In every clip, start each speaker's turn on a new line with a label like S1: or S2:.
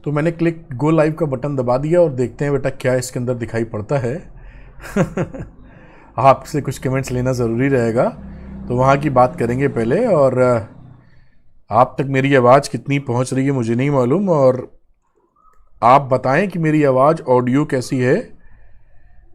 S1: तो मैंने click go live का बटन दबा दिया और देखते हैं बेटा क्या इसके अंदर दिखाई पड़ता है। आपसे कुछ कमेंट्स लेना ज़रूरी रहेगा, तो वहाँ की बात करेंगे पहले। और आप तक मेरी आवाज़ कितनी पहुँच रही है मुझे नहीं मालूम, और आप बताएं कि मेरी आवाज़ ऑडियो कैसी है,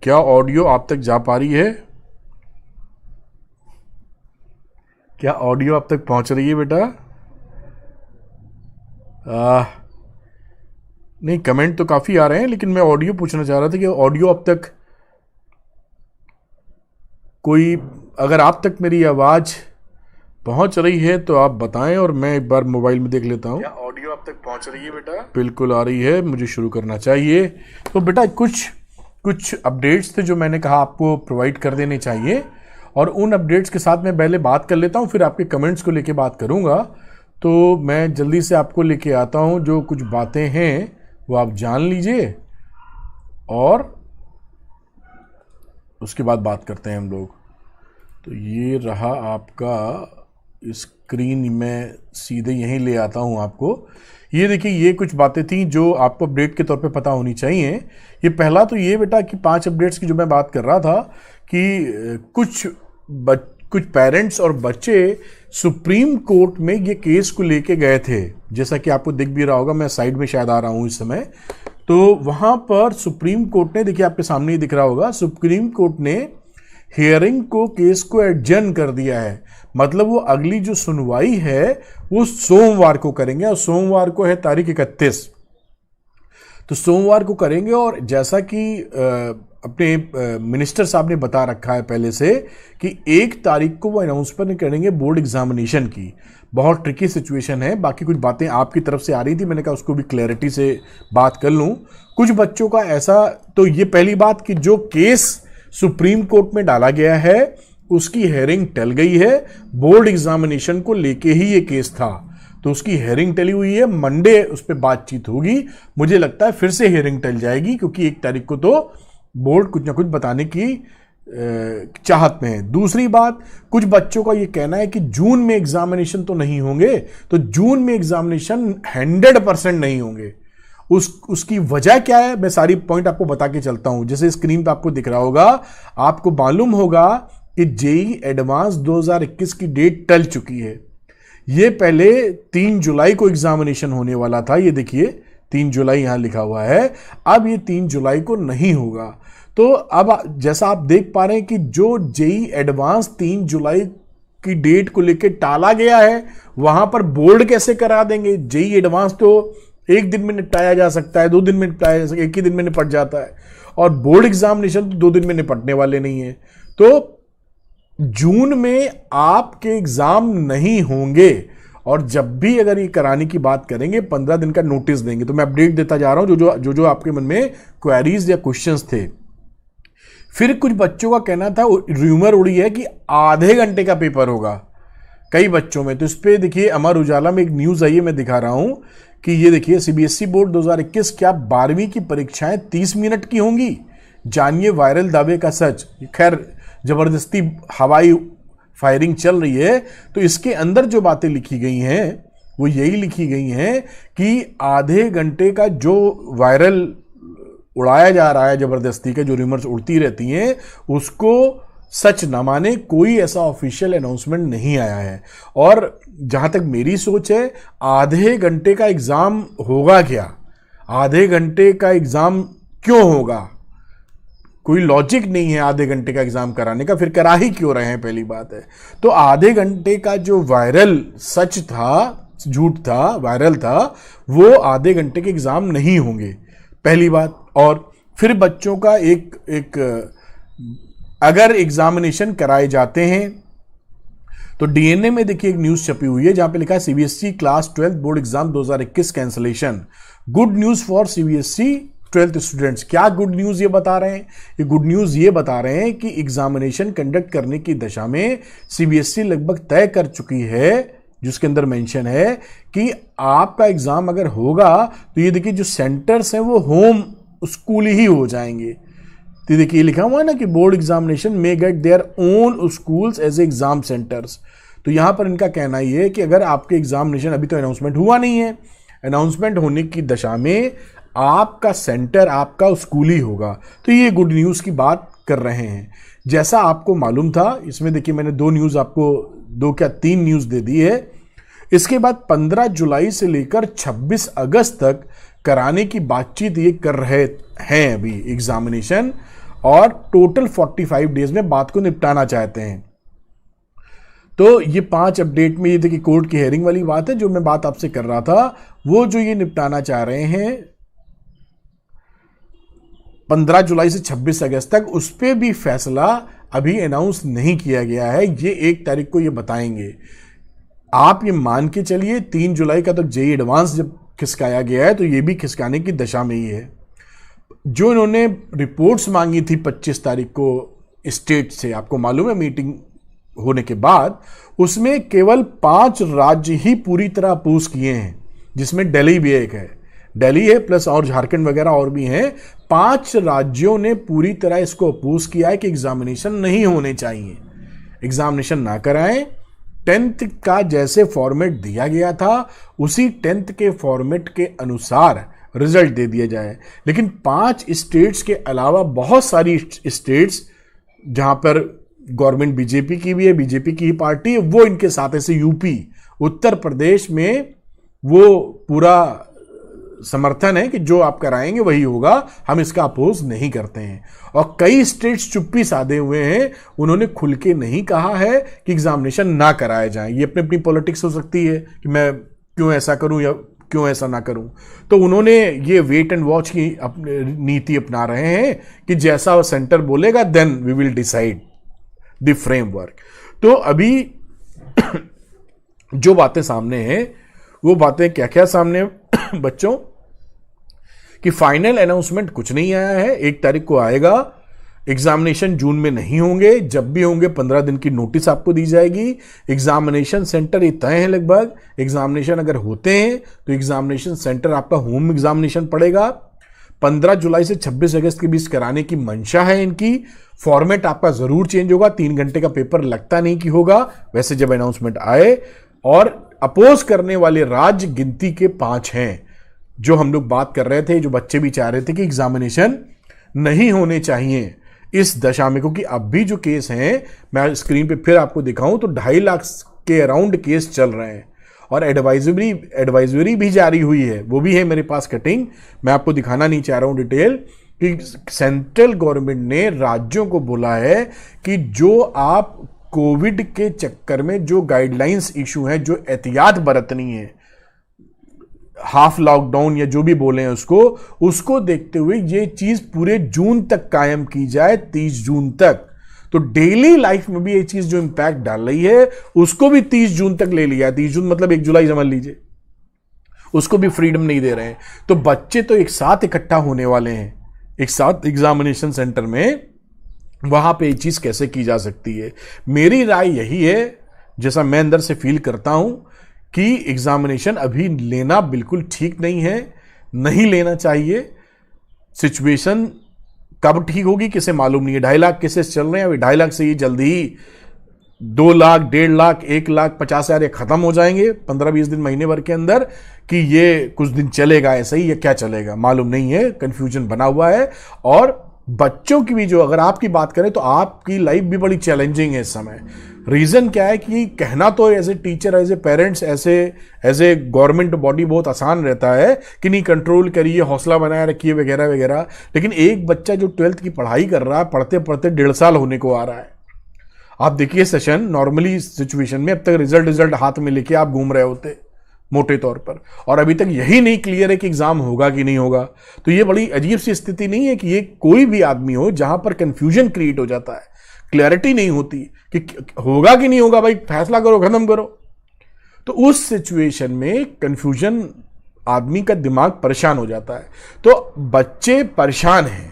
S1: क्या ऑडियो आप तक जा पा रही है, क्या ऑडियो आप तक पहुँच रही है बेटा? नहीं, कमेंट तो काफ़ी आ रहे हैं, लेकिन मैं ऑडियो पूछना चाह रहा था कि ऑडियो अब तक कोई, अगर आप तक मेरी आवाज़ पहुंच रही है तो आप बताएं और मैं एक बार मोबाइल में देख लेता हूं। क्या ऑडियो आप तक पहुंच रही है बेटा? बिल्कुल आ रही है, मुझे शुरू करना चाहिए। तो बेटा कुछ अपडेट्स थे जो मैंने कहा आपको प्रोवाइड कर देने चाहिए, और उन अपडेट्स के साथ मैं पहले बात कर लेता हूं, फिर आपके कमेंट्स को लेके बात करूंगा। तो मैं जल्दी से आपको लेके आता हूं, जो कुछ बातें हैं वो आप जान लीजिए और उसके बाद बात करते हैं हम लोग। तो ये रहा आपका स्क्रीन, मैं सीधे यहीं ले आता हूं आपको। ये देखिए, ये कुछ बातें थी जो आपको अपडेट के तौर पे पता होनी चाहिए। ये पहला तो ये बेटा कि 5 अपडेट्स की जो मैं बात कर रहा था कि कुछ पेरेंट्स और बच्चे सुप्रीम कोर्ट में ये केस को लेके गए थे, जैसा कि आपको दिख भी रहा होगा, मैं साइड में शायद आ रहा हूं इस समय। तो वहां पर सुप्रीम कोर्ट ने, देखिए आपके सामने ही दिख रहा होगा, सुप्रीम कोर्ट ने हियरिंग को, केस को एडजर्न कर दिया है। मतलब वो अगली जो सुनवाई है वो सोमवार को करेंगे, और सोमवार को है तारीख 31। तो सोमवार को करेंगे, और जैसा कि अपने मिनिस्टर साहब ने बता रखा है पहले से कि 1 तारीख को वो अनाउंसमेंट करेंगे बोर्ड एग्जामिनेशन की। बहुत ट्रिकी सिचुएशन है, बाकी कुछ बातें आपकी तरफ से आ रही थी, मैंने कहा उसको भी क्लैरिटी से बात कर लूं। कुछ बच्चों का ऐसा, तो ये पहली बात कि जो केस सुप्रीम कोर्ट में डाला गया है उसकी हेयरिंग टल गई है। बोर्ड एग्जामिनेशन को लेके ही ये केस था, तो उसकी हेयरिंग टली हुई है। मंडे उस पर बातचीत होगी, मुझे लगता है फिर से हेयरिंग टल जाएगी, क्योंकि 1 तारीख को तो बोर्ड कुछ ना कुछ बताने की चाहत में है। दूसरी बात, कुछ बच्चों का ये कहना है कि जून में एग्जामिनेशन तो नहीं होंगे, तो जून में एग्जामिनेशन 100% नहीं होंगे। उसकी वजह क्या है, मैं सारी पॉइंट आपको बता के चलता हूं। जैसे स्क्रीन पे आपको दिख रहा होगा, आपको मालूम होगा कि जेई एडवांस 2021 की डेट टल चुकी है। ये पहले 3 जुलाई को एग्जामिनेशन होने वाला था, ये देखिए 3 जुलाई यहां लिखा हुआ है, अब ये 3 जुलाई को नहीं होगा। तो अब जैसा आप देख पा रहे हैं कि जो जेई एडवांस 3 जुलाई की डेट को लेकर टाला गया है, वहां पर बोर्ड कैसे करा देंगे? जेई एडवांस तो 1 दिन में निपटाया जा सकता है, 2 दिन में निपटाया जा सकता है, 1 ही दिन में निपट जाता है, और बोर्ड एग्जामिनेशन तो 2 दिन में निपटने वाले नहीं है। तो जून में आपके एग्जाम नहीं होंगे, और जब भी अगर ये कराने की बात करेंगे 15 दिन का नोटिस देंगे। तो मैं अपडेट देता जा रहा हूं जो आपके मन में क्वेरीज या क्वेश्चंस थे। फिर कुछ बच्चों का कहना था, रूमर उड़ी है कि आधे घंटे का पेपर होगा कई बच्चों में। तो इस पे देखिए अमर उजाला में एक न्यूज आई है, मैं दिखा रहा हूं कि ये देखिए, सीबीएसई बोर्ड 2021, क्या 12वीं की परीक्षाएं 30 मिनट की होंगी? जानिए वायरल दावे का सच। खैर, जबरदस्ती हवाई फायरिंग चल रही है, तो इसके अंदर जो बातें लिखी गई हैं वो यही लिखी गई हैं कि आधे घंटे का जो वायरल उड़ाया जा रहा है, जबरदस्ती का जो रिमर्स उड़ती रहती हैं, उसको सच न माने, कोई ऐसा ऑफिशियल अनाउंसमेंट नहीं आया है। और जहां तक मेरी सोच है, आधे घंटे का एग्जाम होगा क्या? आधे घंटे का एग्जाम क्यों होगा? कोई लॉजिक नहीं है आधे घंटे का एग्जाम कराने का, फिर करा ही क्यों रहे हैं, पहली बात है। तो आधे घंटे का जो वायरल सच था, झूठ था, वायरल था, वो आधे घंटे के एग्जाम नहीं होंगे, पहली बात। और फिर बच्चों का अगर एग्जामिनेशन कराए जाते हैं तो डीएनए में देखिए एक न्यूज छपी हुई है जहां पे लिखा है CBSE class 12 board exam 2021 cancellation, good news for CBSE 12th students. क्या गुड न्यूज ये बता रहे हैं? ये गुड न्यूज ये बता रहे हैं कि एग्जामिनेशन कंडक्ट करने की दशा में सीबीएसई लगभग तय कर चुकी है, जिसके अंदर मेंशन है कि आपका एग्जाम अगर होगा तो ये देखिए जो सेंटर्स हैं वो होम स्कूल ही हो जाएंगे। तो देखिए लिखा हुआ है ना कि board examination may get their own schools as exam centres. तो यहां पर इनका कहना ये है कि अगर आपके एग्जामिनेशन, अभी तो अनाउंसमेंट हुआ नहीं है, अनाउंसमेंट होने की दशा में आपका सेंटर आपका स्कूल ही होगा। तो ये गुड न्यूज़ की बात कर रहे हैं। जैसा आपको मालूम था, इसमें देखिए मैंने 2 न्यूज़ आपको, 2 क्या 3 न्यूज़ दे दी है। इसके बाद 15 जुलाई से लेकर 26 अगस्त तक कराने की बातचीत ये कर रहे हैं अभी एग्जामिनेशन, और टोटल 45 डेज में बात को निपटाना चाहते हैं। तो ये 5 अपडेट में ये देखिए कोर्ट की हेयरिंग वाली बात है जो मैं बात आपसे कर रहा था, वो जो ये निपटाना चाह रहे हैं 15 जुलाई से 26 अगस्त तक, उस पर भी फैसला अभी अनाउंस नहीं किया गया है। ये 1 तारीख को ये बताएंगे। आप ये मान के चलिए 3 जुलाई का तो जेईई एडवांस जब खिसकाया गया है तो ये भी खिसकाने की दशा में ही है। जो इन्होंने रिपोर्ट्स मांगी थी 25 तारीख को स्टेट से, आपको मालूम है मीटिंग होने के बाद, उसमें केवल 5 राज्य ही पूरी तरह अपोज किए हैं, जिसमें दिल्ली भी एक है, दिल्ली है प्लस और झारखंड वगैरह और भी हैं। 5 राज्यों ने पूरी तरह इसको अपोज किया है कि एग्जामिनेशन नहीं होने चाहिए, एग्जामिनेशन ना कराएं। 10th का जैसे फॉर्मेट दिया गया था उसी 10th के फॉर्मेट के अनुसार रिजल्ट दे दिया जाए। लेकिन 5 स्टेट्स के अलावा बहुत सारी स्टेट्स जहां पर गवर्नमेंट बीजेपी की भी है, बीजेपी की ही पार्टी है, वो इनके साथ, ऐसे यूपी, उत्तर प्रदेश में वो पूरा समर्थन है कि जो आप कराएंगे वही होगा, हम इसका अपोज नहीं करते हैं। और कई स्टेट्स चुप्पी साधे हुए हैं, उन्होंने खुल के नहीं कहा है कि एग्जामिनेशन ना कराए जाएं। ये अपनी अपनी पॉलिटिक्स हो सकती है कि मैं क्यों ऐसा करूं या क्यों ऐसा ना करूं, तो उन्होंने ये वेट एंड वॉच की नीति अपना रहे हैं कि जैसा सेंटर बोलेगा then we will decide the framework. तो अभी जो बातें सामने हैं वो बातें क्या क्या सामने बच्चों, कि फाइनल अनाउंसमेंट कुछ नहीं आया है, 1 तारीख को आएगा। एग्जामिनेशन जून में नहीं होंगे, जब भी होंगे 15 दिन की नोटिस आपको दी जाएगी। एग्जामिनेशन सेंटर ये तय है लगभग। एग्जामिनेशन अगर होते हैं तो एग्जामिनेशन सेंटर आपका होम एग्जामिनेशन पड़ेगा। 15 जुलाई से 26 अगस्त के बीच कराने की मंशा है इनकी। फॉर्मेट आपका जरूर चेंज होगा, 3 घंटे का पेपर लगता नहीं कि होगा वैसे जब अनाउंसमेंट आए। और अपोज करने वाले राज्य गिनती के 5 हैं, जो हम लोग बात कर रहे थे, जो बच्चे भी चाह रहे थे कि एग्जामिनेशन नहीं होने चाहिए इस दशा में। क्योंकि अब भी जो केस हैं, मैं स्क्रीन पे फिर आपको दिखाऊं तो 2.5 लाख के अराउंड केस चल रहे हैं, और एडवाइजरी भी जारी हुई है, वो भी है मेरे पास कटिंग, मैं आपको दिखाना नहीं चाह रहा हूं डिटेल, कि सेंट्रल गवर्नमेंट ने राज्यों को बोला है कि जो आप कोविड के चक्कर में जो गाइडलाइंस इशू है, जो एहतियात बरतनी है, हाफ लॉकडाउन या जो भी बोले हैं उसको देखते हुए ये चीज पूरे जून तक कायम की जाए, 30 जून तक। तो डेली लाइफ में भी ये चीज जो इंपैक्ट डाल रही है उसको भी 30 जून तक ले लिया। 30 जून मतलब 1 जुलाई समझ लीजिए, उसको भी फ्रीडम नहीं दे रहे हैं। तो बच्चे तो एक साथ इकट्ठा होने वाले हैं, एक साथ एग्जामिनेशन सेंटर में, वहां पे ये चीज कैसे की जा सकती है। मेरी राय यही है, जैसा मैं अंदर से फील करता हूं, कि एग्जामिनेशन अभी लेना बिल्कुल ठीक नहीं है, नहीं लेना चाहिए। सिचुएशन कब ठीक होगी किसे मालूम नहीं है। 2.5 लाख केसेस चल रहे हैं, अभी 2.5 लाख से ये जल्दी ही 2 लाख, 1.5 लाख, 1,50,000 ये खत्म हो जाएंगे 15-20 दिन, महीने भर के अंदर। कि ये कुछ दिन चलेगा ऐसा ही या क्या चलेगा मालूम नहीं है, कंफ्यूजन बना हुआ है। और बच्चों की भी, जो अगर आपकी बात करें तो आपकी लाइफ भी बड़ी चैलेंजिंग है इस समय। रीजन क्या है कि कहना तो as a teacher, as a parents, as a government body बहुत आसान रहता है कि नहीं कंट्रोल करिए, हौसला बनाए रखिए वगैरह वगैरह। लेकिन एक बच्चा जो 12th की पढ़ाई कर रहा है, पढ़ते पढ़ते 1.5 साल होने को आ रहा है। आप देखिए सेशन नॉर्मली सिचुएशन में अब तक रिजल्ट हाथ में लेके आप घूम रहे होते मोटे तौर पर, और अभी तक यही नहीं क्लियर है कि एग्जाम होगा कि नहीं होगा। तो ये बड़ी अजीब सी स्थिति नहीं है कि ये कोई भी आदमी हो जहां पर कंफ्यूजन क्रिएट हो जाता है, क्लैरिटी नहीं होती कि होगा कि नहीं होगा, भाई फैसला करो, खत्म करो। तो उस सिचुएशन में कंफ्यूजन, आदमी का दिमाग परेशान हो जाता है। तो बच्चे परेशान हैं,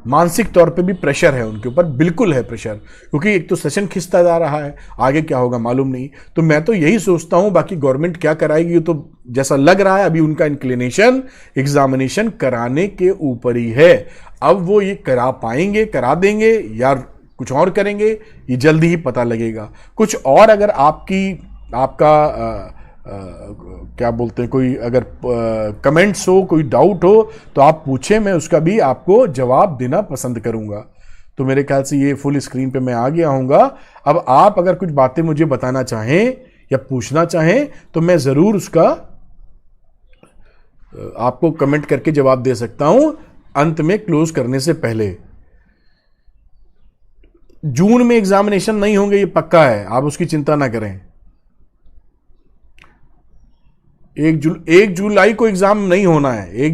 S1: मानसिक तौर पे भी प्रेशर है उनके ऊपर, बिल्कुल है प्रेशर, क्योंकि एक तो सेशन खिंचता जा रहा है, आगे क्या होगा मालूम नहीं। तो मैं तो यही सोचता हूं, बाकी गवर्नमेंट क्या कराएगी ये तो जैसा लग रहा है अभी उनका इंक्लिनेशन एग्जामिनेशन कराने के ऊपर ही है। अब वो ये करा पाएंगे, करा देंगे या कुछ और करेंगे, ये जल्दी ही पता लगेगा। कुछ और अगर आपका क्या बोलते हैं, कोई अगर कमेंट्स हो, कोई डाउट हो तो आप पूछें, मैं उसका भी आपको जवाब देना पसंद करूंगा। तो मेरे ख्याल से ये फुल स्क्रीन पे मैं आ गया हूँगा। अब आप अगर कुछ बातें मुझे बताना चाहें या पूछना चाहें तो मैं ज़रूर उसका आपको कमेंट करके जवाब दे सकता हूं अंत में क्लोज करने से पहले। जून में एग्जामिनेशन नहीं होंगे, ये पक्का है, आप उसकी चिंता ना करें। 1 जुलाई को एग्जाम नहीं होना है।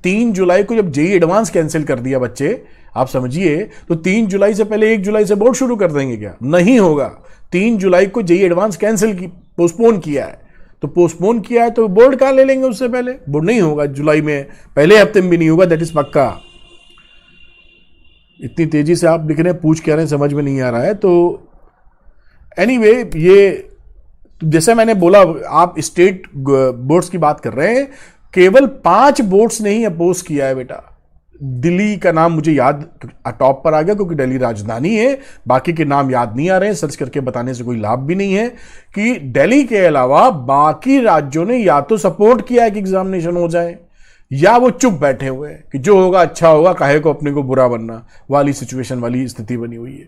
S1: 3 जुलाई को जब जेई एडवांस कैंसिल कर दिया बच्चे, आप समझिए, तो 3 जुलाई से पहले 1 जुलाई से बोर्ड शुरू कर देंगे क्या? नहीं होगा। 3 जुलाई को जेई एडवांस पोस्टपोन किया है, तो पोस्टपोन किया है तो बोर्ड कहां ले लेंगे उससे पहले? बोर्ड नहीं होगा जुलाई में, पहले हफ्ते में भी नहीं होगा, दैट इज पक्का। इतनी तेजी से आप लिख रहे हैं, पूछ क्या रहे हैं, समझ में नहीं आ रहा है। तो एनीवे, ये जैसे मैंने बोला, आप स्टेट बोर्ड्स की बात कर रहे हैं, केवल 5 बोर्ड्स ने ही अपोज किया है बेटा। दिल्ली का नाम मुझे याद टॉप पर आ गया क्योंकि दिल्ली राजधानी है, बाकी के नाम याद नहीं आ रहे हैं, सर्च करके बताने से कोई लाभ भी नहीं है कि दिल्ली के अलावा बाकी राज्यों ने या तो सपोर्ट किया है कि एग्जामिनेशन हो जाए, या वो चुप बैठे हुए हैं कि जो होगा अच्छा होगा, काहे को अपने को बुरा बनना वाली सिचुएशन वाली स्थिति बनी हुई है।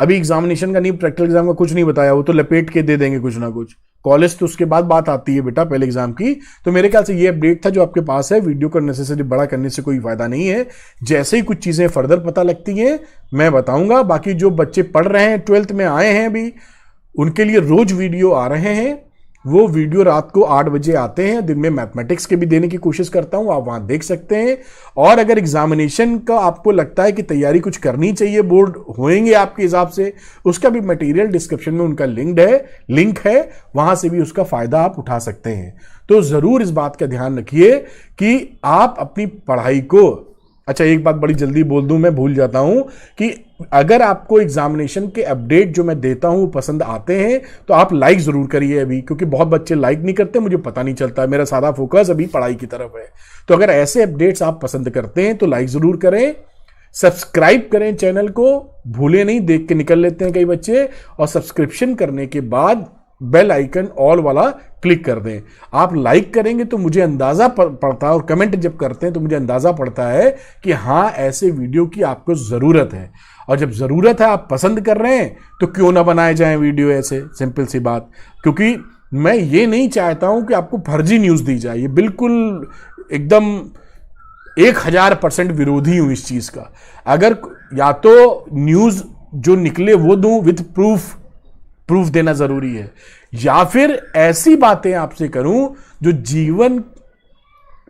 S1: अभी एग्जामिनेशन का नहीं, प्रैक्टिकल एग्जाम का कुछ नहीं बताया, वो तो लपेट के दे देंगे कुछ ना कुछ। कॉलेज तो उसके बाद बात आती है बेटा, पहले एग्जाम की। तो मेरे ख्याल से ये अपडेट था जो आपके पास है। वीडियो को नेसेसरी बड़ा करने से कोई फायदा नहीं है। जैसे ही कुछ चीजें फर्दर पता लगती हैं मैं बताऊंगा। बाकी जो बच्चे पढ़ रहे हैं, 12th में आए हैं अभी, उनके लिए रोज वीडियो आ रहे हैं। वो वीडियो रात को 8 बजे आते हैं। दिन में मैथमेटिक्स के भी देने की कोशिश करता हूं, आप वहां देख सकते हैं। और अगर एग्जामिनेशन का आपको लगता है कि तैयारी कुछ करनी चाहिए, बोर्ड होएंगे आपके हिसाब से, उसका भी मटेरियल डिस्क्रिप्शन में उनका लिंक है, वहां से भी उसका फायदा आप उठा सकते हैं। तो जरूर इस बात का ध्यान रखिए कि आप अपनी पढ़ाई को, अच्छा एक बात बड़ी जल्दी बोल दूं, मैं भूल जाता हूं कि अगर आपको एग्जामिनेशन के अपडेट जो मैं देता हूं पसंद आते हैं तो आप लाइक जरूर करिए अभी, क्योंकि बहुत बच्चे लाइक नहीं करते, मुझे पता नहीं चलता, मेरा सारा फोकस अभी पढ़ाई की तरफ है। तो अगर ऐसे अपडेट्स आप पसंद करते हैं तो लाइक जरूर करें, सब्सक्राइब करें चैनल को, भूले नहीं, देख के निकल लेते हैं कई बच्चे, और सब्सक्रिप्शन करने के बाद बेल आइकन ऑल वाला क्लिक कर दें। आप लाइक करेंगे तो मुझे अंदाजा पड़ता है, और कमेंट जब करते हैं तो मुझे अंदाजा पड़ता है कि हाँ ऐसे वीडियो की आपको जरूरत है। और जब जरूरत है, आप पसंद कर रहे हैं, तो क्यों ना बनाए जाएं वीडियो ऐसे, सिंपल सी बात। क्योंकि मैं ये नहीं चाहता हूं कि आपको फर्जी न्यूज दी जाए, ये बिल्कुल एकदम 1000% विरोधी हूं इस चीज का। अगर या तो न्यूज जो निकले वो दूं विथ प्रूफ देना जरूरी है, या फिर ऐसी बातें आपसे करूं जो जीवन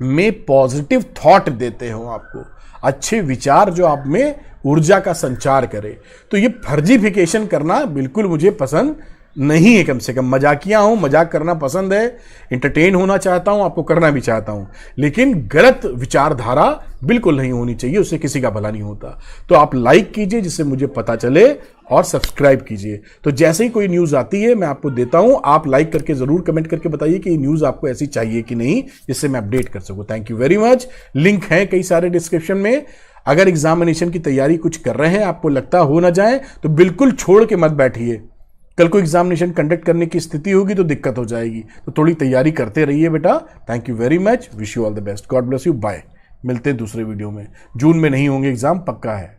S1: में पॉजिटिव थॉट देते हो, आपको अच्छे विचार जो आप में ऊर्जा का संचार करे। तो ये फर्जीफिकेशन करना बिल्कुल मुझे पसंद नहीं है। कम से कम मजाकिया हूं, मजाक करना पसंद है, इंटरटेन होना चाहता हूं, आपको करना भी चाहता हूं, लेकिन गलत विचारधारा बिल्कुल नहीं होनी चाहिए, उससे किसी का भला नहीं होता। तो आप लाइक कीजिए जिससे मुझे पता चले, और सब्सक्राइब कीजिए। तो जैसे ही कोई न्यूज आती है मैं आपको देता हूं, आप लाइक करके जरूर कमेंट करके बताइए कि ये न्यूज आपको ऐसी चाहिए कि नहीं, जिससे मैं अपडेट कर सकूं। Thank you very much. Link है कई सारे डिस्क्रिप्शन में। अगर एग्जामिनेशन की तैयारी कुछ कर रहे हैं, आपको लगता हो ना जाए, तो बिल्कुल छोड़ के मत बैठिए। कल को एग्जामिनेशन कंडक्ट करने की स्थिति होगी तो दिक्कत हो जाएगी। तो थोड़ी तैयारी करते रहिए बेटा। Thank you very much. Wish you all the best. God bless you. Bye. मिलते हैं दूसरे वीडियो में। जून में नहीं होंगे एग्जाम, पक्का है।